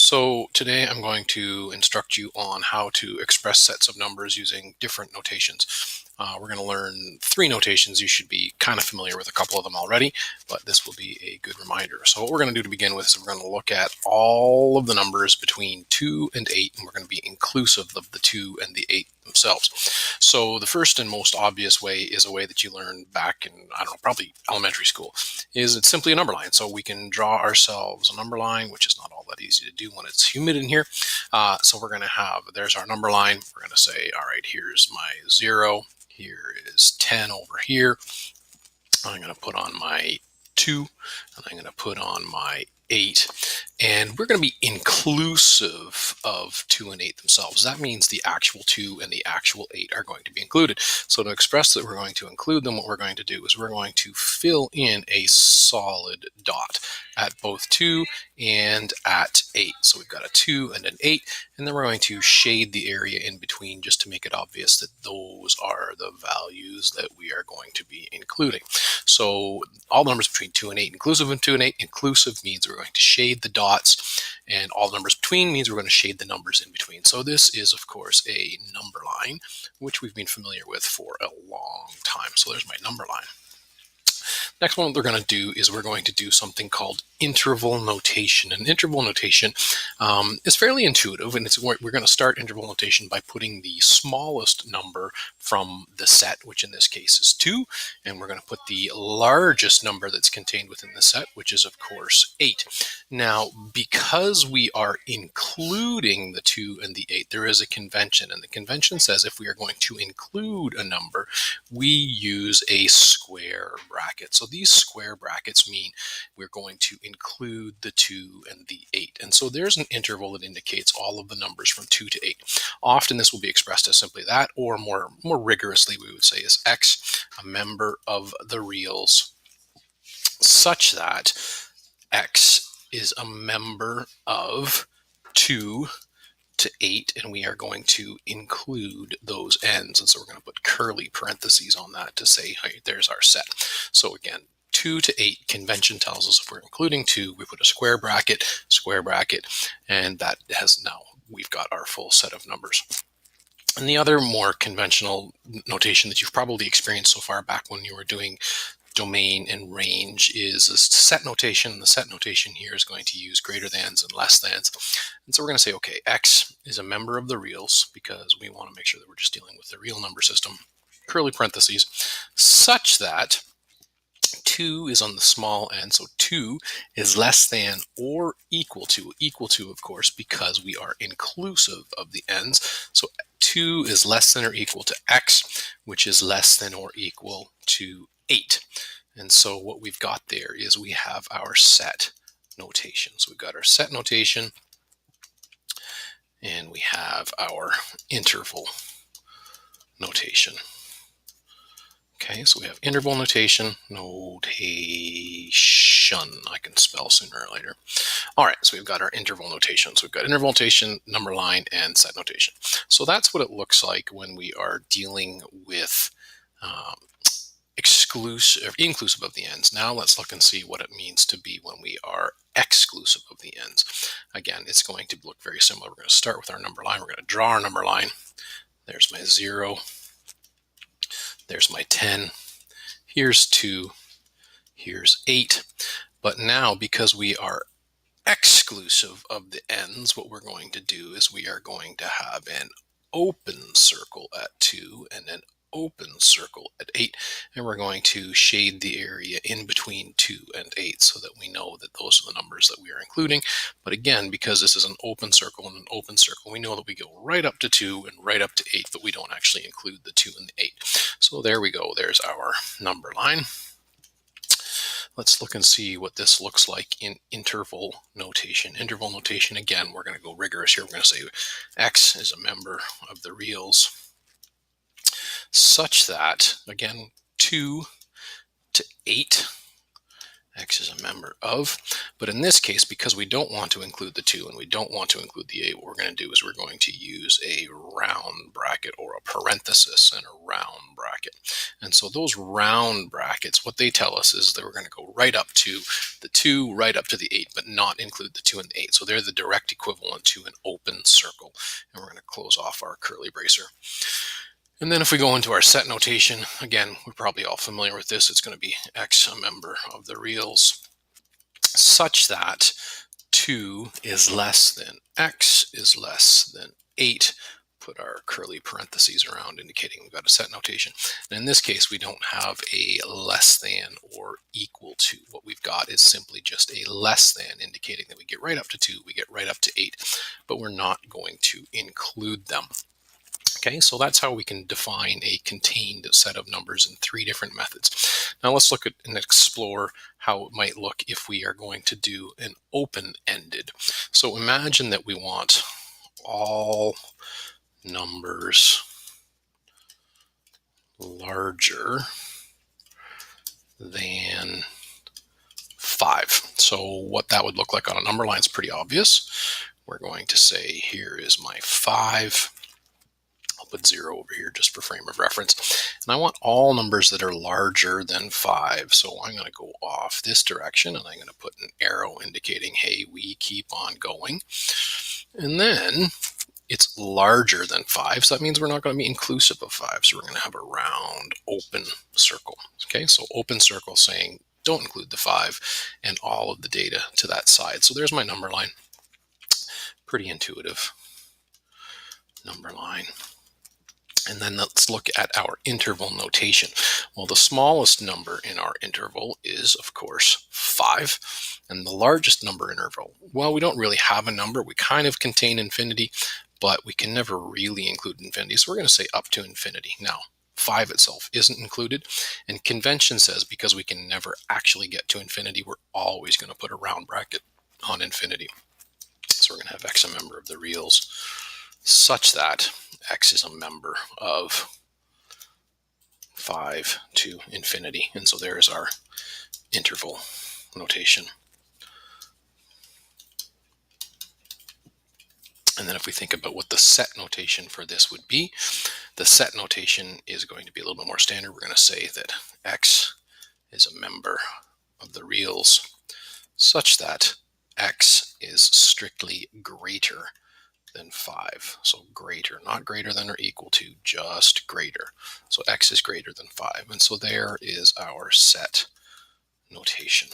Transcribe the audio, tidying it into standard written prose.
So today I'm going to instruct you on how to express sets of numbers using different notations. We're going to learn three notations. You should be kind of familiar with a couple of them already, but this will be a good reminder. So what we're going to do to begin with is we're going to look at all of the numbers between 2 and 8, and we're going to be inclusive of the 2 and the 8 themselves. So the first and most obvious way is a way that you learned back in, I don't know, probably elementary school, is it's simply a number line. So we can draw ourselves a number line, which is not all that easy to do when it's humid in here. So we're going to have, there's our number line. We're going to say, all right, here's my 0. Here is 10 over here. I'm going to put on my 2, and I'm going to put on my 8, and we're going to be inclusive of 2 and 8 themselves. That means the actual 2 and the actual 8 are going to be included. So to express that we're going to include them, what we're going to do is we're going to fill in a solid dot at both 2 and at 8. So we've got a 2 and an 8, and then we're going to shade the area in between just to make it obvious that those are the values that we are going to be including. So all the numbers between 2 and 8, inclusive of 2 and 8, inclusive means we're going to shade the dots, and all the numbers between means we're going to shade the numbers in between. So this is, of course, a number line, which we've been familiar with for a long time. So there's my number line. Next one we're going to do is we're going to do something called interval notation. And interval notation is fairly intuitive, and we're going to start interval notation by putting the smallest number from the set, which in this case is 2, and we're going to put the largest number that's contained within the set, which is of course 8. Now, because we are including the 2 and the 8, there is a convention, and the convention says if we are going to include a number, we use a square bracket. So these square brackets mean we're going to include the 2 and the 8. And so there's an interval that indicates all of the numbers from 2 to 8. Often this will be expressed as simply that, or more rigorously we would say is x, a member of the reals, such that x is a member of 2 to 8, and we are going to include those ends. And so we're going to put curly parentheses on that to say, hey, there's our set. So again, 2 to 8 convention tells us if we're including 2, we put a square bracket, and that has now, we've got our full set of numbers. And the other more conventional notation that you've probably experienced so far back when you were doing domain and range is a set notation. The set notation here is going to use greater thans and less thans. And so we're going to say, okay, x is a member of the reals because we want to make sure that we're just dealing with the real number system, curly parentheses, such that 2 is on the small end. So 2 is less than or equal to, of course, because we are inclusive of the ends. So 2 is less than or equal to x, which is less than or equal to 8. And so what we've got there is we have our set notation. So we've got our set notation, and we have our interval notation. Okay, so we have interval notation, I can spell sooner or later. All right, so we've got our interval notation. So we've got interval notation, number line, and set notation. So that's what it looks like when we are dealing with inclusive of the ends. Now let's look and see what it means to be when we are exclusive of the ends. Again, it's going to look very similar. We're going to start with our number line. We're going to draw our number line. There's my 0. There's my 10. Here's 2. Here's 8. But now, because we are exclusive of the ends, what we're going to do is we are going to have an open circle at 2 and an open circle at 8, and we're going to shade the area in between 2 and 8 so that we know that those are the numbers that we are including. But again, because this is an open circle and an open circle, we know that we go right up to 2 and right up to 8, but we don't actually include the 2 and the 8. So there we go. There's our number line. Let's look and see what this looks like in interval notation. Interval notation, again, we're going to go rigorous here. We're going to say x is a member of the reals, such that, again, 2 to 8, X is a member of. But in this case, because we don't want to include the 2 and we don't want to include the 8, what we're going to do is we're going to use a round bracket or a parenthesis and a round bracket. And so those round brackets, what they tell us is that we're going to go right up to the 2, right up to the 8, but not include the 2 and the 8. So they're the direct equivalent to an open circle. And we're going to close off our curly bracer. And then if we go into our set notation, again, we're probably all familiar with this. It's going to be X, a member of the reals, such that 2 is less than X is less than 8. Put our curly parentheses around indicating we've got a set notation. And in this case, we don't have a less than or equal to. What we've got is simply just a less than, indicating that we get right up to 2, we get right up to 8, but we're not going to include them. Okay, so that's how we can define a contained set of numbers in 3 different methods. Now let's look at and explore how it might look if we are going to do an open-ended. So imagine that we want all numbers larger than 5. So what that would look like on a number line is pretty obvious. We're going to say here is my 5. I'll put 0 over here just for frame of reference. And I want all numbers that are larger than 5. So I'm going to go off this direction and I'm going to put an arrow indicating, hey, we keep on going. And then it's larger than 5. So that means we're not going to be inclusive of 5. So we're going to have a round open circle. Okay, so open circle saying don't include the 5 and all of the data to that side. So there's my number line. Pretty intuitive number line. And then let's look at our interval notation. Well, the smallest number in our interval is, of course, 5. And the largest number interval, well, we don't really have a number. We kind of contain infinity, but we can never really include infinity. So we're going to say up to infinity. Now, 5 itself isn't included. And convention says because we can never actually get to infinity, we're always going to put a round bracket on infinity. So we're going to have X a member of the reals such that X is a member of 5 to infinity. And so there's our interval notation. And then if we think about what the set notation for this would be, the set notation is going to be a little bit more standard. We're going to say that X is a member of the reals such that X is strictly greater than 5. So greater, not greater than or equal to, just greater. So X is greater than 5. And so there is our set notation.